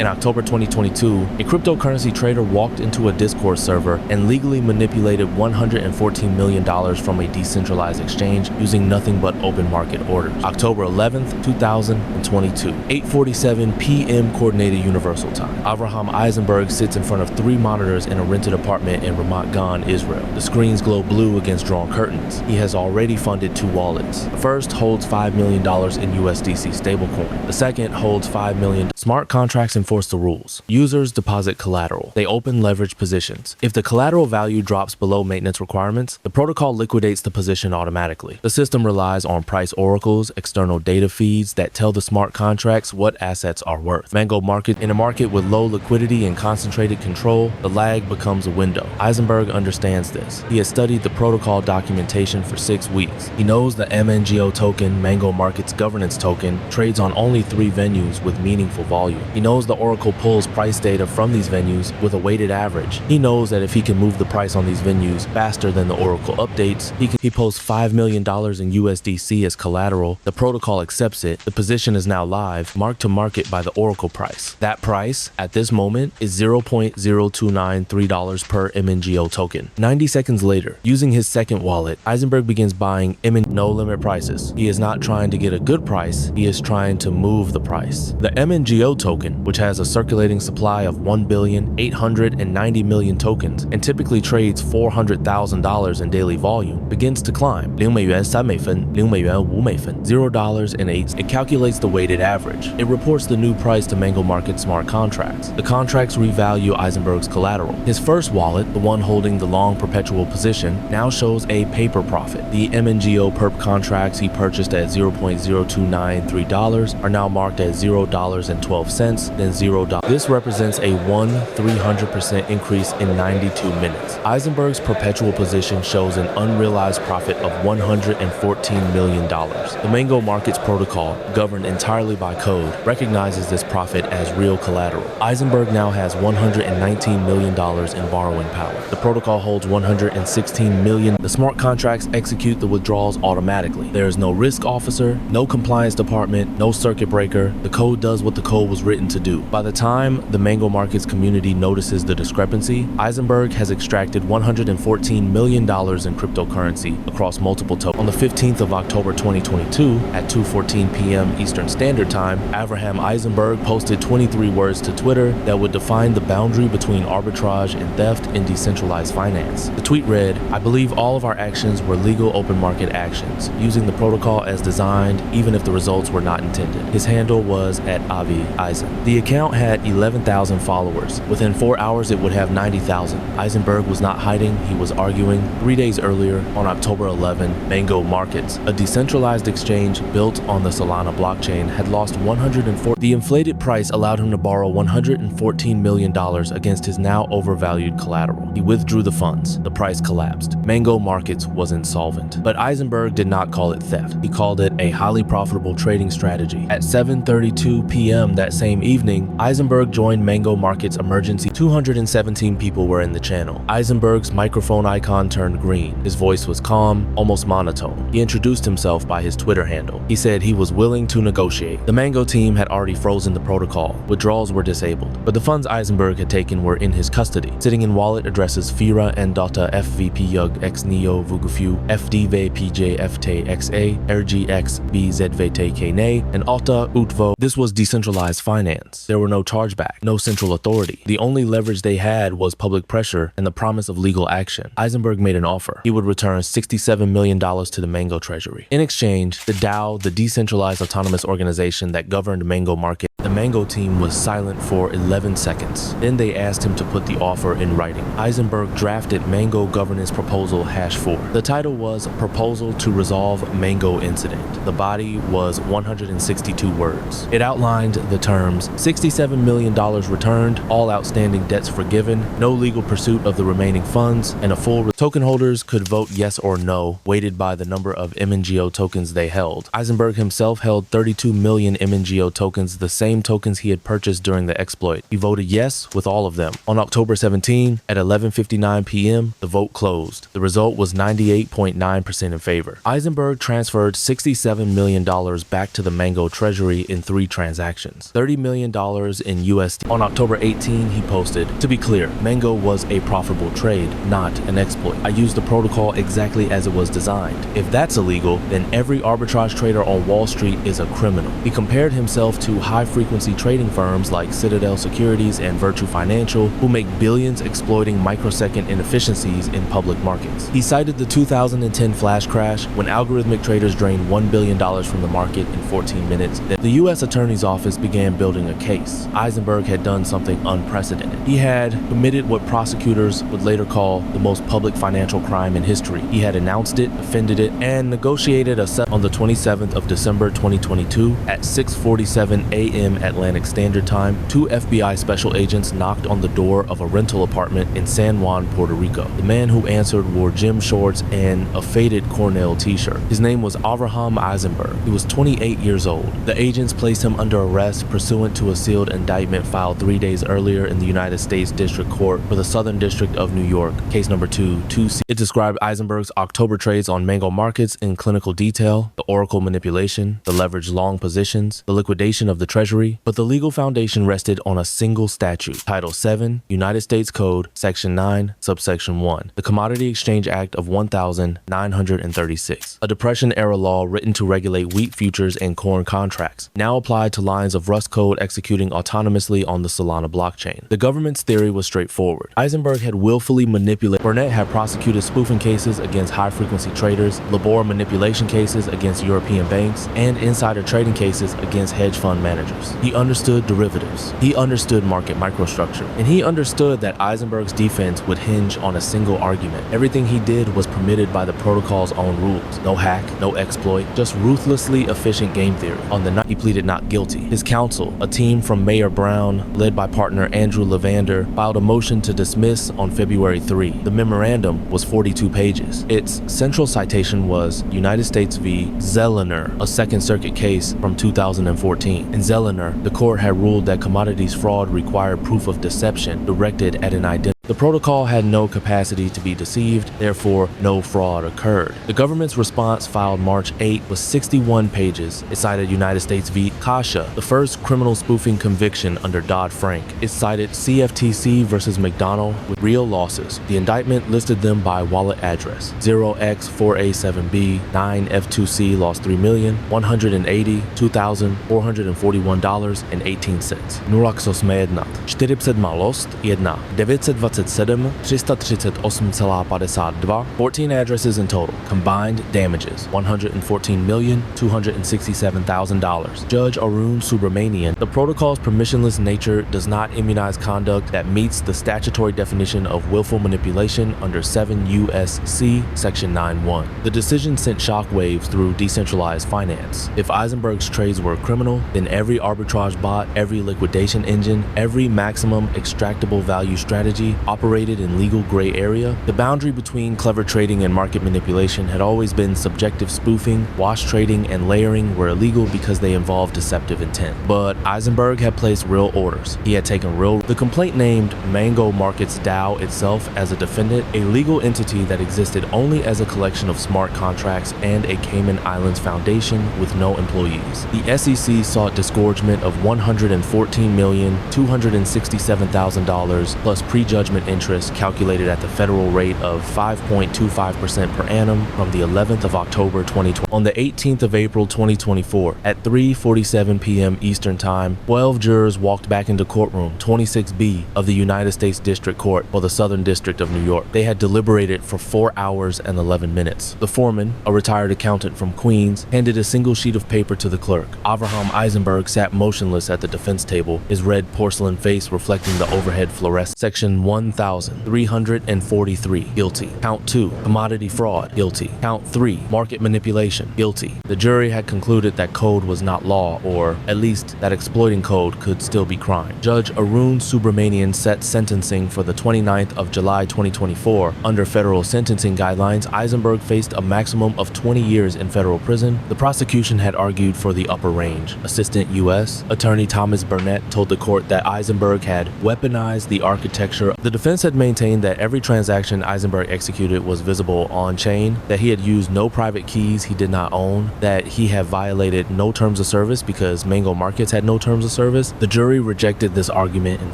In October 2022, a cryptocurrency trader walked into a Discord server and legally manipulated $114 million from a decentralized exchange using nothing but open market orders. October 11th, 2022, 8:47 p.m. Coordinated Universal Time. Avraham Eisenberg sits in front of 3 monitors in a rented apartment in Ramat Gan, Israel. The screens glow blue against drawn curtains. He has already funded 2 wallets. The first holds $5 million in USDC stablecoin. The second holds $5 million. Smart contracts enforce the rules. Users deposit collateral. They open leverage positions. If the collateral value drops below maintenance requirements, the protocol liquidates the position automatically. The system relies on price oracles, external data feeds that tell the smart contracts what assets are worth. Mango market. In a market with low liquidity and concentrated control, the lag becomes a window. Eisenberg understands this. He has studied the protocol documentation for 6 weeks. He knows the MNGO token, Mango Market's governance token, trades on only 3 venues with meaningful volume. He knows the Oracle pulls price data from these venues with a weighted average. He knows that if he can move the price on these venues faster than the Oracle updates, he posts $5 million in USDC as collateral. The protocol accepts it. The position is now live, marked to market by the Oracle price. That price, at this moment, is $0.0293 per MNGO token. 90 seconds later, using his second wallet, Eisenberg begins buying no limit prices. He is not trying to get a good price, he is trying to move the price. The MNGO token, which has a circulating supply of 1,890,000,000 tokens and typically trades $400,000 in daily volume, begins to climb. 0美元3美分 0美元5美分 $0.08. It calculates the weighted average. It reports the new price to Mango Market smart contracts. The contracts revalue Eisenberg's collateral. His first wallet, the one holding the long perpetual position, now shows a paper profit. The MNGO perp contracts he purchased at $0.0293 are now marked at $0.12, then $0. This represents a 300% increase in 92 minutes. Eisenberg's perpetual position shows an unrealized profit of $114 million. The Mango Markets protocol, governed entirely by code, recognizes this profit as real collateral. Eisenberg now has $119 million in borrowing power. The protocol holds $116 million. The smart contracts execute the withdrawals automatically. There is no risk officer, no compliance department, no circuit breaker. The code does what the code was written to do. By the time the Mango Markets community notices the discrepancy, Eisenberg has extracted $114 million in cryptocurrency across multiple tokens. On the 15th of October 2022, at 2:14 p.m. Eastern Standard Time, Avraham Eisenberg posted 23 words to Twitter that would define the boundary between arbitrage and theft in decentralized finance. The tweet read, "I believe all of our actions were legal open market actions, using the protocol as designed, even if the results were not intended." His handle was @AviEisen. The account had 11,000 followers. Within 4 hours, it would have 90,000. Eisenberg was not hiding, he was arguing. 3 days earlier, on October 11, Mango Markets, a decentralized exchange built on the Solana blockchain, had lost 104. The inflated price allowed him to borrow $114 million against his now overvalued collateral. He withdrew the funds. The price collapsed. Mango Markets was insolvent. But Eisenberg did not call it theft. He called it a highly profitable trading strategy. At 7:32 p.m. that same evening, Eisenberg joined Mango Markets emergency. 217 people were in the channel. Eisenberg's microphone icon turned green. His voice was calm, almost monotone. He introduced himself by his Twitter handle. He said he was willing to negotiate. The Mango team had already frozen the protocol. Withdrawals were disabled, but the funds Eisenberg had taken were in his custody, sitting in wallet addresses Fira and Dota FVP Yug X Neo Vugufu FDV PJ FT XA RGX BZVT Kne and Alta Utvo. This was decentralized finance. There were no chargeback, no central authority. The only leverage they had was public pressure and the promise of legal action. Eisenberg made an offer. He would return $67 million to the Mango treasury. In exchange, the DAO, the decentralized autonomous organization that governed Mango Market, the Mango team was silent for 11 seconds. Then they asked him to put the offer in writing. Eisenberg drafted Mango Governance Proposal #4. The title was Proposal to Resolve Mango Incident. The body was 162 words. It outlined the terms: $67 million returned, all outstanding debts forgiven, no legal pursuit of the remaining funds, and a full token holders could vote yes or no, weighted by the number of MNGO tokens they held. Eisenberg himself held 32 million MNGO tokens, the same tokens he had purchased during the exploit. He voted yes with all of them. On October 17, at 11:59 p.m., the vote closed. The result was 98.9% in favor. Eisenberg transferred $67 million back to the Mango treasury in 3 transactions. $30 million in USD. On October 18, he posted, "To be clear, mango was a profitable trade, not an exploit. I used the protocol exactly as it was designed. If that's illegal, then every arbitrage trader on Wall Street is a criminal." He compared himself to high-frequency trading firms like Citadel Securities and Virtue Financial, who make billions exploiting microsecond inefficiencies in public markets. He cited the 2010 flash crash when algorithmic traders drained $1 billion from the market in 14 minutes. The U.S. Attorney's Office began building a case. Eisenberg had done something unprecedented. He had committed what prosecutors would later call the most public financial crime in history. He had announced it, defended it, and negotiated a settlement on the 27th of December 2022 at 6:47 a.m. Atlantic Standard Time. 2 FBI special agents knocked on the door of a rental apartment in San Juan, Puerto Rico. The man who answered wore gym shorts and a faded Cornell t-shirt. His name was Avraham Eisenberg. He was 28 years old. The agents placed him under arrest pursuant to a sealed indictment filed 3 days earlier in the United States District Court for the Southern District of New York, case number 2-2C. It described Eisenberg's October trades on mango markets in clinical detail, the oracle manipulation, the leveraged long positions, the liquidation of the Treasury, but the legal foundation rested on a single statute, Title 7, United States Code, Section 9, Subsection 1, the Commodity Exchange Act of 1936, a Depression-era law written to regulate wheat futures and corn contracts, now applied to lines of Rust code executing autonomously on the Solana blockchain. The government's theory was straightforward. Eisenberg had willfully manipulated. Burnett had prosecuted spoofing cases against high-frequency traders, labor manipulation cases against European banks, and insider trading cases against hedge fund managers. He understood derivatives. He understood market microstructure. And he understood that Eisenberg's defense would hinge on a single argument. Everything he did was permitted by the protocol's own rules. No hack, no exploit, just ruthlessly efficient game theory. On the night he pleaded not guilty, his counsel, a team from Mayor Brown, led by partner Andrew Levander, filed a motion to dismiss on February 3. The memorandum was 42 pages. Its central citation was United States v. Zellner, a Second Circuit case from 2014. In Zellner, the court had ruled that commodities fraud required proof of deception directed at an identity. The protocol had no capacity to be deceived, therefore no fraud occurred. The government's response filed March 8 was 61 pages. It cited United States v. Kasha, the first criminal spoofing conviction under Dodd-Frank. It cited CFTC versus McDonald with real losses. The indictment listed them by wallet address. 0x4A7B, 9F2C lost $3,182,441.18. Nuraksos Mednat, 400 malost, 1, 927 338,52. 14 addresses in total. Combined damages, $114,267,000. Judge Arun Subramanian, the protocol's permissionless nature does not immunize conduct that meets the statutory definition of willful manipulation under 7 U.S.C. Section 9.1. The decision sent shockwaves through decentralized finance. If Eisenberg's trades were criminal, then every arbitrage bot, every liquidation engine, every maximum extractable value strategy operated in legal gray area. The boundary between clever trading and market manipulation had always been subjective spoofing. Wash trading and layering were illegal because they involved deceptive intent. But Eisenberg had placed real orders. He had taken the complaint named Mango Markets DAO itself as a defendant, a legal entity that existed only as a collection of smart contracts and a Cayman Islands foundation with no employees. The SEC sought disgorgement of $114,267,000 plus prejudgment interest calculated at the federal rate of 5.25% per annum from the 11th of October 2020. On the 18th of April 2024, at 3:47 p.m. Eastern Time, 12 jurors walked back into courtroom 26B of the United States District Court for the Southern District of New York. They had deliberated for 4 hours and 11 minutes. The foreman, a retired accountant from Queens, handed a single sheet of paper to the clerk. Avraham Eisenberg sat motionless at the defense table, his red porcelain face reflecting the overhead fluorescence. Section 1343, guilty. Count 2, commodity fraud, guilty. Count 3, market manipulation, guilty. The jury had concluded that code was not law, or at least that exploiting code could still be crime. Judge Arun Subramanian set sentencing for the 29th of July 2024. Under federal sentencing guidelines, Eisenberg faced a maximum of 20 years in federal prison. The prosecution had argued for the upper range. Assistant U.S. Attorney Thomas Burnett told the court that Eisenberg had weaponized the architecture. The The defense had maintained that every transaction Eisenberg executed was visible on-chain, that he had used no private keys he did not own, that he had violated no terms of service because Mango Markets had no terms of service. The jury rejected this argument in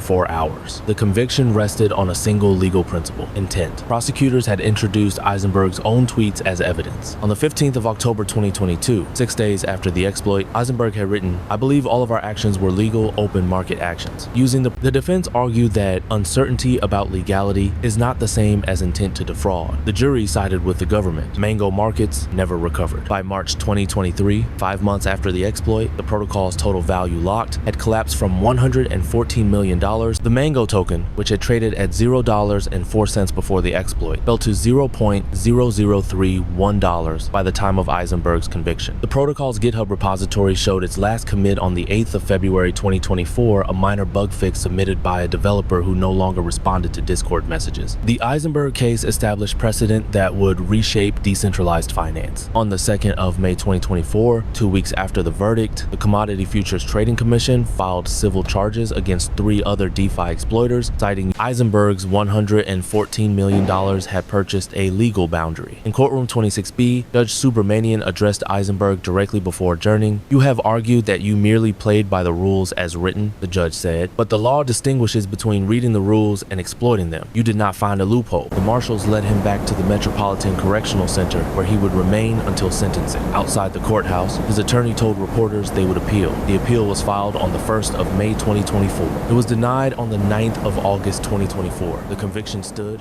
4 hours. The conviction rested on a single legal principle: intent. Prosecutors had introduced Eisenberg's own tweets as evidence. On the 15th of October 2022, 6 days after the exploit, Eisenberg had written, "I believe all of our actions were legal, open market actions." Using the defense argued that uncertainty about legality is not the same as intent to defraud. The jury sided with the government. Mango Markets never recovered. By March 2023, 5 months after the exploit, the protocol's total value locked had collapsed from $114 million. The Mango token, which had traded at $0.04 before the exploit, fell to $0.0031 by the time of Eisenberg's conviction. The protocol's GitHub repository showed its last commit on the 8th of February 2024, a minor bug fix submitted by a developer who no longer responded to Discord messages. The Eisenberg case established precedent that would reshape decentralized finance. On the 2nd of May 2024, 2 weeks after the verdict, the Commodity Futures Trading Commission filed civil charges against 3 other DeFi exploiters, citing Eisenberg's $114 million had purchased a legal boundary. In courtroom 26B, Judge Subramanian addressed Eisenberg directly before adjourning. "You have argued that you merely played by the rules as written," the judge said, "but the law distinguishes between reading the rules and exploiting them. You did not find a loophole." The marshals led him back to the Metropolitan Correctional Center, where he would remain until sentencing. Outside the courthouse, his attorney told reporters they would appeal. The appeal was filed on the 1st of May 2024. It was denied on the 9th of August 2024. The conviction stood.